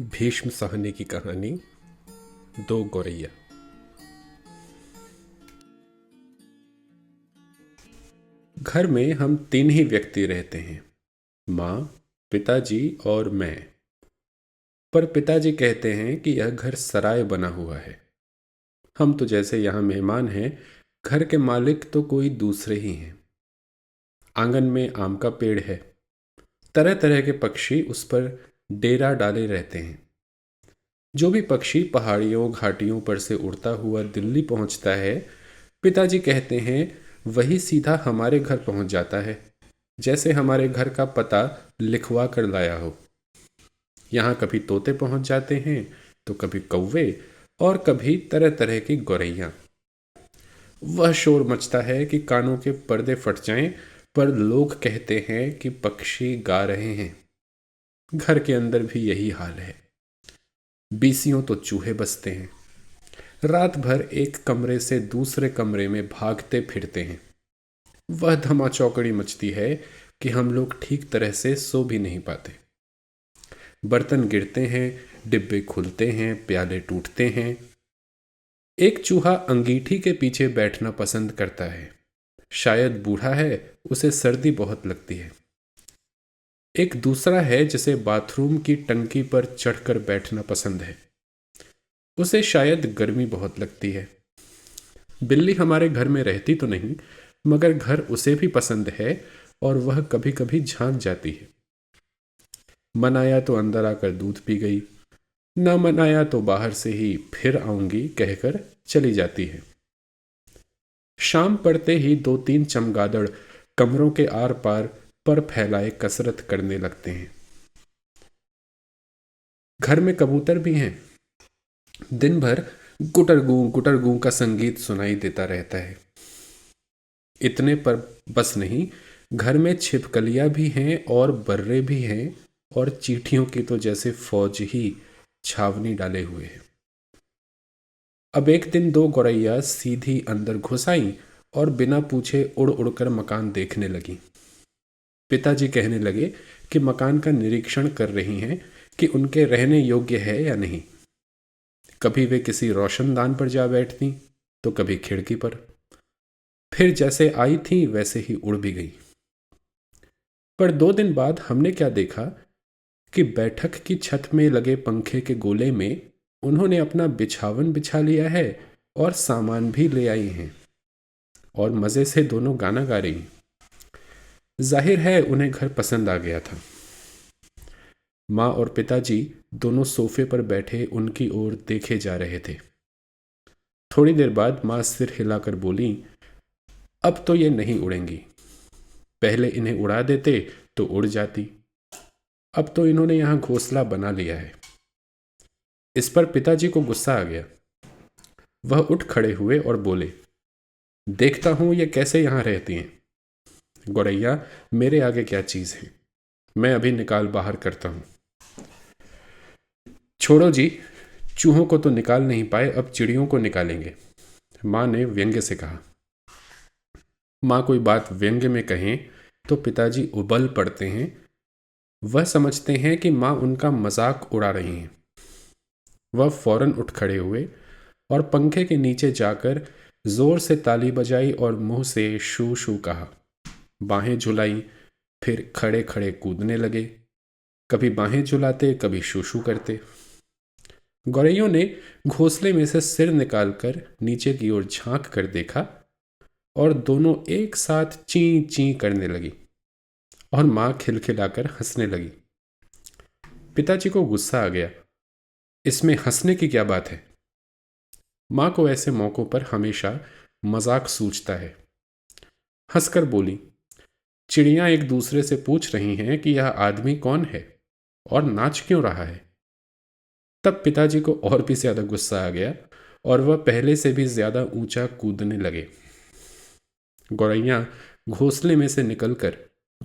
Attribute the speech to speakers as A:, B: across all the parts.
A: भीष्म साहनी की कहानी दो गौरैया। घर में हम तीन ही व्यक्ति रहते हैं, माँ, पिताजी और मैं। पर पिताजी कहते हैं कि यह घर सराय बना हुआ है। हम तो जैसे यहाँ मेहमान हैं, घर के मालिक तो कोई दूसरे ही हैं। आंगन में आम का पेड़ है। तरह तरह के पक्षी उस पर डेरा डाले रहते हैं। जो भी पक्षी पहाड़ियों घाटियों पर से उड़ता हुआ दिल्ली पहुंचता है, पिताजी कहते हैं वही सीधा हमारे घर पहुंच जाता है, जैसे हमारे घर का पता लिखवा कर लाया हो। यहाँ कभी तोते पहुंच जाते हैं, तो कभी कौवे और कभी तरह तरह की गौरैया। वह शोर मचता है कि कानों के पर्दे फट जाएं, पर लोग कहते हैं कि पक्षी गा रहे हैं। घर के अंदर भी यही हाल है। बीसियों तो चूहे बसते हैं। रात भर एक कमरे से दूसरे कमरे में भागते फिरते हैं। वह धमा चौकड़ी मचती है कि हम लोग ठीक तरह से सो भी नहीं पाते। बर्तन गिरते हैं, डिब्बे खुलते हैं, प्याले टूटते हैं। एक चूहा अंगीठी के पीछे बैठना पसंद करता है। शायद बूढ़ा है, उसे सर्दी बहुत लगती है। एक दूसरा है जिसे बाथरूम की टंकी पर चढ़कर बैठना पसंद है। उसे शायद गर्मी बहुत लगती है। बिल्ली हमारे घर में रहती तो नहीं, मगर घर उसे भी पसंद है और वह कभी कभी झांक जाती है। मन आया तो अंदर आकर दूध पी गई, न मन आया तो बाहर से ही फिर आऊंगी कहकर चली जाती है। शाम पड़ते ही दो तीन चमगादड़ कमरों के आर पार पर फैलाए कसरत करने लगते हैं। घर में कबूतर भी हैं। दिन भर गुटर गूं का संगीत सुनाई देता रहता है। इतने पर बस नहीं, घर में छिपकलियां भी हैं और बर्रे भी हैं, और चींटियों की तो जैसे फौज ही छावनी डाले हुए हैं। अब एक दिन दो गौरैया सीधी अंदर घुस आईं और बिना पूछे उड़ उड़कर मकान देखने लगी। पिताजी कहने लगे कि मकान का निरीक्षण कर रही हैं कि उनके रहने योग्य है या नहीं। कभी वे किसी रोशनदान पर जा बैठती, तो कभी खिड़की पर। फिर जैसे आई थी वैसे ही उड़ भी गई। पर 2 दिन बाद हमने क्या देखा कि बैठक की छत में लगे पंखे के गोले में उन्होंने अपना बिछावन बिछा लिया है और सामान भी ले आई हैं, और मजे से दोनों गाना गा रही। जाहिर है उन्हें घर पसंद आ गया था। माँ और पिताजी दोनों सोफे पर बैठे उनकी ओर देखे जा रहे थे। थोड़ी देर बाद माँ सिर हिलाकर बोली, अब तो ये नहीं उड़ेंगी। पहले इन्हें उड़ा देते तो उड़ जाती। अब तो इन्होंने यहां घोंसला बना लिया है। इस पर पिताजी को गुस्सा आ गया। वह उठ खड़े हुए और बोले, देखता हूं ये कैसे यहां रहती हैं। गौरैया मेरे आगे क्या चीज है, मैं अभी निकाल बाहर करता हूं। छोड़ो जी, चूहों को तो निकाल नहीं पाए, अब चिड़ियों को निकालेंगे, माँ ने व्यंग्य से कहा। माँ कोई बात व्यंग्य में कहें तो पिताजी उबल पड़ते हैं। वह समझते हैं कि माँ उनका मजाक उड़ा रही हैं। वह फौरन उठ खड़े हुए और पंखे के नीचे जाकर जोर से ताली बजाई और मुंह से शू शू कहा। बाहें झुलाई, फिर खड़े खड़े कूदने लगे। कभी बाहें झुलाते, कभी शू शू करते। गौरैयों ने घोंसले में से सिर निकालकर नीचे की ओर झांक कर देखा, और दोनों एक साथ ची ची करने लगी, और मां खिलखिलाकर हंसने लगी। पिताजी को गुस्सा आ गया। इसमें हंसने की क्या बात है? मां को ऐसे मौकों पर हमेशा मजाक सूझता है। हंसकर बोली, चिड़ियां एक दूसरे से पूछ रही हैं कि यह आदमी कौन है और नाच क्यों रहा है। तब पिताजी को और भी ज्यादा गुस्सा आ गया और वह पहले से भी ज्यादा ऊंचा कूदने लगे। गौरैया घोंसले में से निकलकर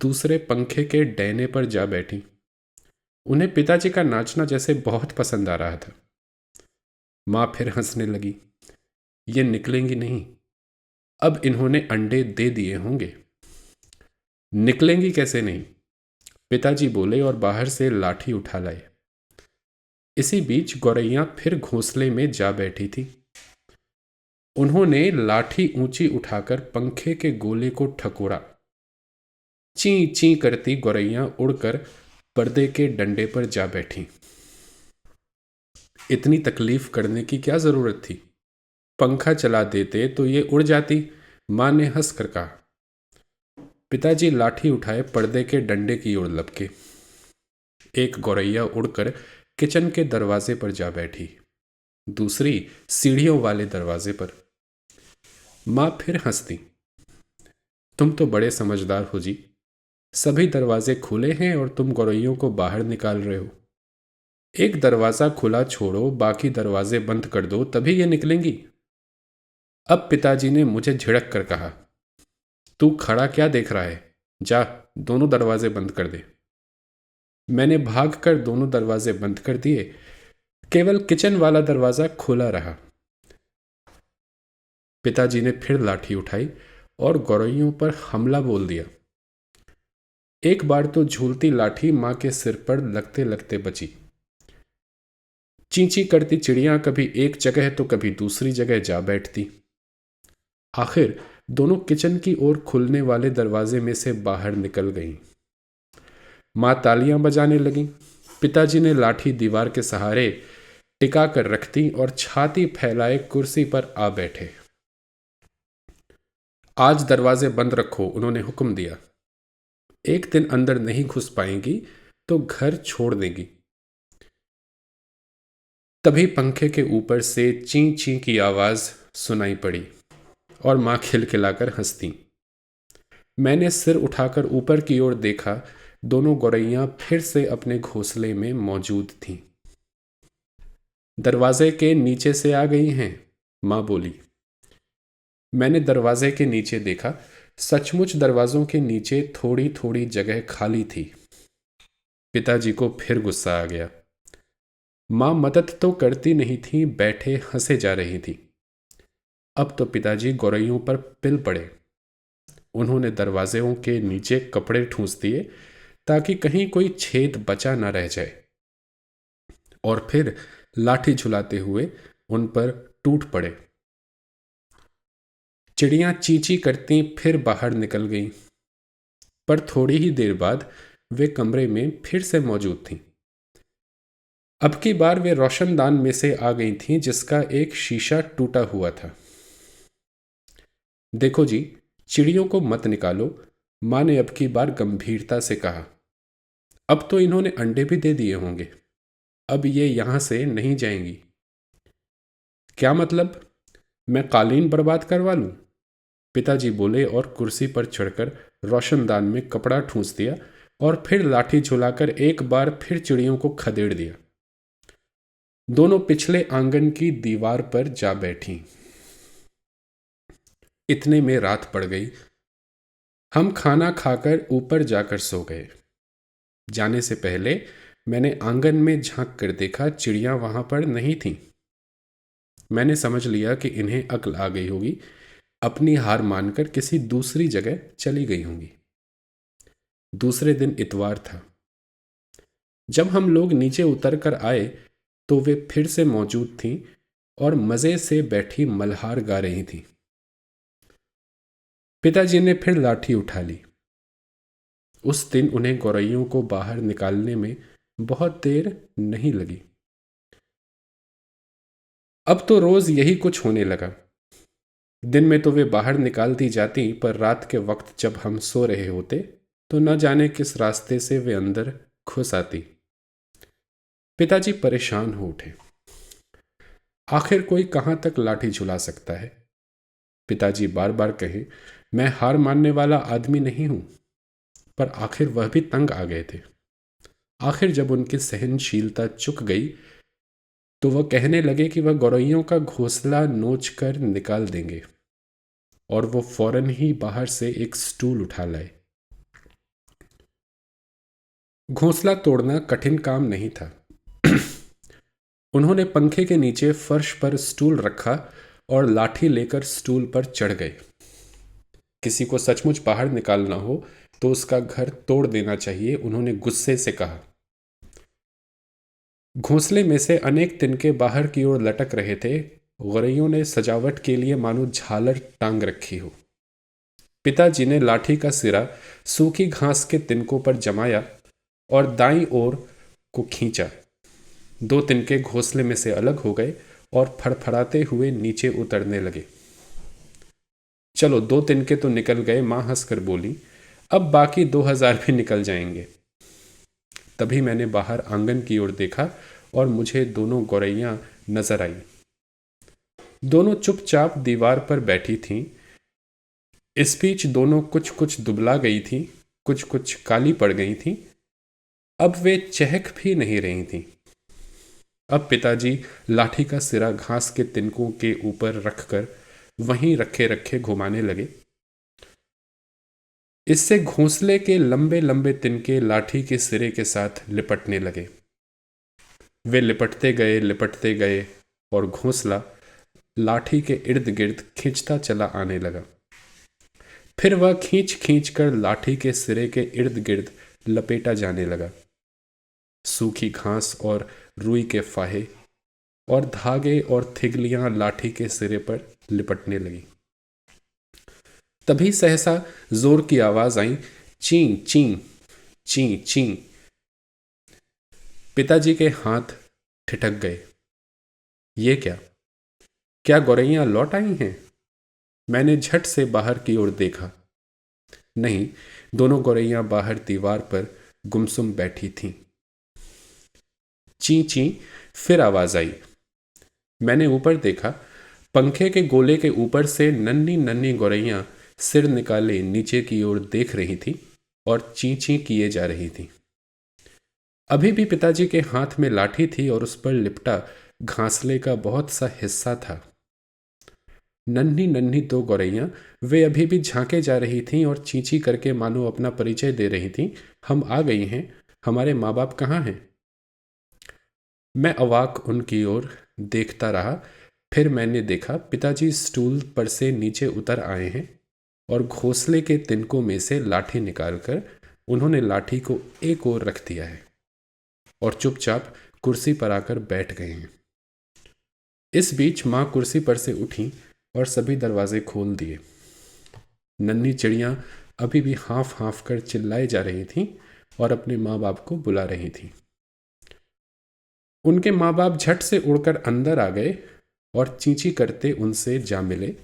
A: दूसरे पंखे के डैने पर जा बैठी। उन्हें पिताजी का नाचना जैसे बहुत पसंद आ रहा था। मां फिर हंसने लगी। ये निकलेंगी नहीं, अब इन्होंने अंडे दे दिए होंगे। निकलेंगी कैसे नहीं? पिताजी बोले और बाहर से लाठी उठा लाए। इसी बीच गौरैया फिर घोंसले में जा बैठी थी। उन्होंने लाठी ऊंची उठाकर पंखे के गोले को ठकोरा। ची ची करती गौरैया उड़कर पर्दे के डंडे पर जा बैठी। इतनी तकलीफ करने की क्या जरूरत थी? पंखा चला देते तो ये उड़ जाती, मां ने हंस कर कहा। पिताजी लाठी उठाए पर्दे के डंडे की ओर लपके। एक गौरैया उड़कर किचन के दरवाजे पर जा बैठी, दूसरी सीढ़ियों वाले दरवाजे पर। मां फिर हंसती। तुम तो बड़े समझदार हो जी, सभी दरवाजे खुले हैं और तुम गौरैयों को बाहर निकाल रहे हो। एक दरवाजा खुला छोड़ो, बाकी दरवाजे बंद कर दो, तभी ये निकलेंगी। अब पिताजी ने मुझे झिड़क कर कहा, तू खड़ा क्या देख रहा है, जा दोनों दरवाजे बंद कर दे। मैंने भागकर दोनों दरवाजे बंद कर दिए, केवल किचन वाला दरवाजा खुला रहा। पिताजी ने फिर लाठी उठाई और गौरैयों पर हमला बोल दिया। एक बार तो झूलती लाठी मां के सिर पर लगते लगते बची। चींची करती चिड़ियां कभी एक जगह तो कभी दूसरी जगह जा बैठती। आखिर दोनों किचन की ओर खुलने वाले दरवाजे में से बाहर निकल गईं। मां तालियां बजाने लगीं। पिताजी ने लाठी दीवार के सहारे टिका कर रख दी और छाती फैलाए कुर्सी पर आ बैठे। आज दरवाजे बंद रखो, उन्होंने हुक्म दिया। एक दिन अंदर नहीं घुस पाएंगी तो घर छोड़ देंगी। तभी पंखे के ऊपर से ची ची की आवाज सुनाई पड़ी और मां खिलखिलाकर हंसती। मैंने सिर उठाकर ऊपर की ओर देखा, दोनों गौरैया फिर से अपने घोंसले में मौजूद थीं। दरवाजे के नीचे से आ गई हैं, मां बोली। मैंने दरवाजे के नीचे देखा, सचमुच दरवाजों के नीचे थोड़ी थोड़ी जगह खाली थी। पिताजी को फिर गुस्सा आ गया। मां मदद तो करती नहीं थी, बैठे हंसे जा रही थी। अब तो पिताजी गौरैयों पर पिल पड़े। उन्होंने दरवाजों के नीचे कपड़े ठूंस दिए ताकि कहीं कोई छेद बचा न रह जाए, और फिर लाठी झुलाते हुए उन पर टूट पड़े। चिड़ियां चींची करती फिर बाहर निकल गईं, पर थोड़ी ही देर बाद वे कमरे में फिर से मौजूद थीं। अब की बार वे रोशनदान में से आ गई थीं, जिसका एक शीशा टूटा हुआ था। देखो जी, चिड़ियों को मत निकालो, मां ने अब की बार गंभीरता से कहा। अब तो इन्होंने अंडे भी दे दिए होंगे, अब ये यहां से नहीं जाएंगी। क्या मतलब? मैं कालीन बर्बाद करवा लूं? पिताजी बोले और कुर्सी पर चढ़कर रोशनदान में कपड़ा ठूंस दिया और फिर लाठी झुलाकर एक बार फिर चिड़ियों को खदेड़ दिया। दोनों पिछले आंगन की दीवार पर जा बैठी। इतने में रात पड़ गई। हम खाना खाकर ऊपर जाकर सो गए। जाने से पहले मैंने आंगन में झांक कर देखा, चिड़ियां वहां पर नहीं थीं। मैंने समझ लिया कि इन्हें अक्ल आ गई होगी, अपनी हार मानकर किसी दूसरी जगह चली गई होंगी। दूसरे दिन इतवार था। जब हम लोग नीचे उतर कर आए तो वे फिर से मौजूद थीं और मजे से बैठी मल्हार गा रही थीं। पिताजी ने फिर लाठी उठा ली। उस दिन उन्हें गौरैयों को बाहर निकालने में बहुत देर नहीं लगी। अब तो रोज यही कुछ होने लगा। दिन में तो वे बाहर निकाल दी जाती, पर रात के वक्त जब हम सो रहे होते तो न जाने किस रास्ते से वे अंदर घुस आती। पिताजी परेशान हो उठे। आखिर कोई कहां तक लाठी झुला सकता है? पिताजी बार बार कहे, मैं हार मानने वाला आदमी नहीं हूं, पर आखिर वह भी तंग आ गए थे। आखिर जब उनकी सहनशीलता चुक गई तो वह कहने लगे कि वह गौरैयों का घोंसला नोच कर निकाल देंगे, और वो फौरन ही बाहर से एक स्टूल उठा लाए। घोंसला तोड़ना कठिन काम नहीं था। उन्होंने पंखे के नीचे फर्श पर स्टूल रखा और लाठी लेकर स्टूल पर चढ़ गए। किसी को सचमुच बाहर निकालना हो तो उसका घर तोड़ देना चाहिए, उन्होंने गुस्से से कहा। घोंसले में से अनेक तिनके बाहर की ओर लटक रहे थे। गौरैयों ने सजावट के लिए मानो झालर टांग रखी हो। पिताजी ने लाठी का सिरा सूखी घास के तिनकों पर जमाया और दाईं ओर को खींचा। दो तिनके घोंसले में से अलग हो गए और फड़फड़ाते हुए नीचे उतरने लगे। चलो, दो तिनके तो निकल गए, मां हंसकर बोली। अब बाकी 2000 भी निकल जाएंगे। तभी मैंने बाहर आंगन की ओर देखा और मुझे दोनों गौरैयां नजर आई। दोनों चुपचाप दीवार पर बैठी थीं। इस बीच दोनों कुछ कुछ दुबला गई थीं, कुछ कुछ काली पड़ गई थीं। अब वे चहक भी नहीं रही थीं। अब पिताजी लाठी का सिरा घास के तिनकों के ऊपर रखकर वहीं रखे रखे घुमाने लगे। इससे घोंसले के लंबे लंबे तिनके लाठी के सिरे के साथ लिपटने लगे। वे लिपटते गए और घोंसला लाठी के इर्द गिर्द खींचता चला आने लगा। फिर वह खींच खींच कर लाठी के सिरे के इर्द गिर्द लपेटा जाने लगा। सूखी घास और रुई के फाहे और धागे और थिगलियां लाठी के सिरे पर लिपटने लगी। तभी सहसा जोर की आवाज आई, ची ची ची ची। पिताजी के हाथ ठिठक गए। ये क्या? क्या गौरैयां लौट आई हैं? मैंने झट से बाहर की ओर देखा। नहीं, दोनों गौरैयां बाहर दीवार पर गुमसुम बैठी थीं। ची ची फिर आवाज आई। मैंने ऊपर देखा। पंखे के गोले के ऊपर से नन्ही नन्ही गौरैयां सिर निकाले नीचे की ओर देख रही थी और ची ची किए जा रही थी। अभी भी पिताजी के हाथ में लाठी थी और उस पर लिपटा घासले का बहुत सा हिस्सा था। नन्ही नन्ही दो गौरैयां, वे अभी भी झांके जा रही थीं और चींची करके मानो अपना परिचय दे रही थीं। हम आ गई हैं, हमारे माँ बाप कहाँ हैं? मैं अवाक उनकी ओर देखता रहा। फिर मैंने देखा पिताजी स्टूल पर से नीचे उतर आए हैं और घोंसले के तिनकों में से लाठी निकालकर उन्होंने लाठी को एक ओर रख दिया है और चुपचाप कुर्सी पर आकर बैठ गए हैं। इस बीच माँ कुर्सी पर से उठी और सभी दरवाजे खोल दिए। नन्ही चिड़ियां अभी भी हाँफ हाँफ कर चिल्लाए जा रही थीं और अपने माँ बाप को बुला रही थीं। उनके माँ बाप झट से उड़कर अंदर आ गए और चींची करते उनसे जा मिले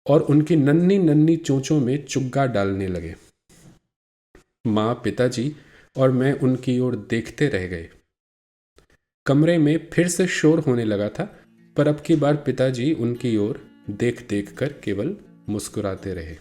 A: और उनकी नन्ही नन्ही चोंचों में चुग्गा डालने लगे। माँ, पिताजी और मैं उनकी ओर देखते रह गए। कमरे में फिर से शोर होने लगा था, पर अब की बार पिताजी उनकी ओर देख देख कर केवल मुस्कुराते रहे।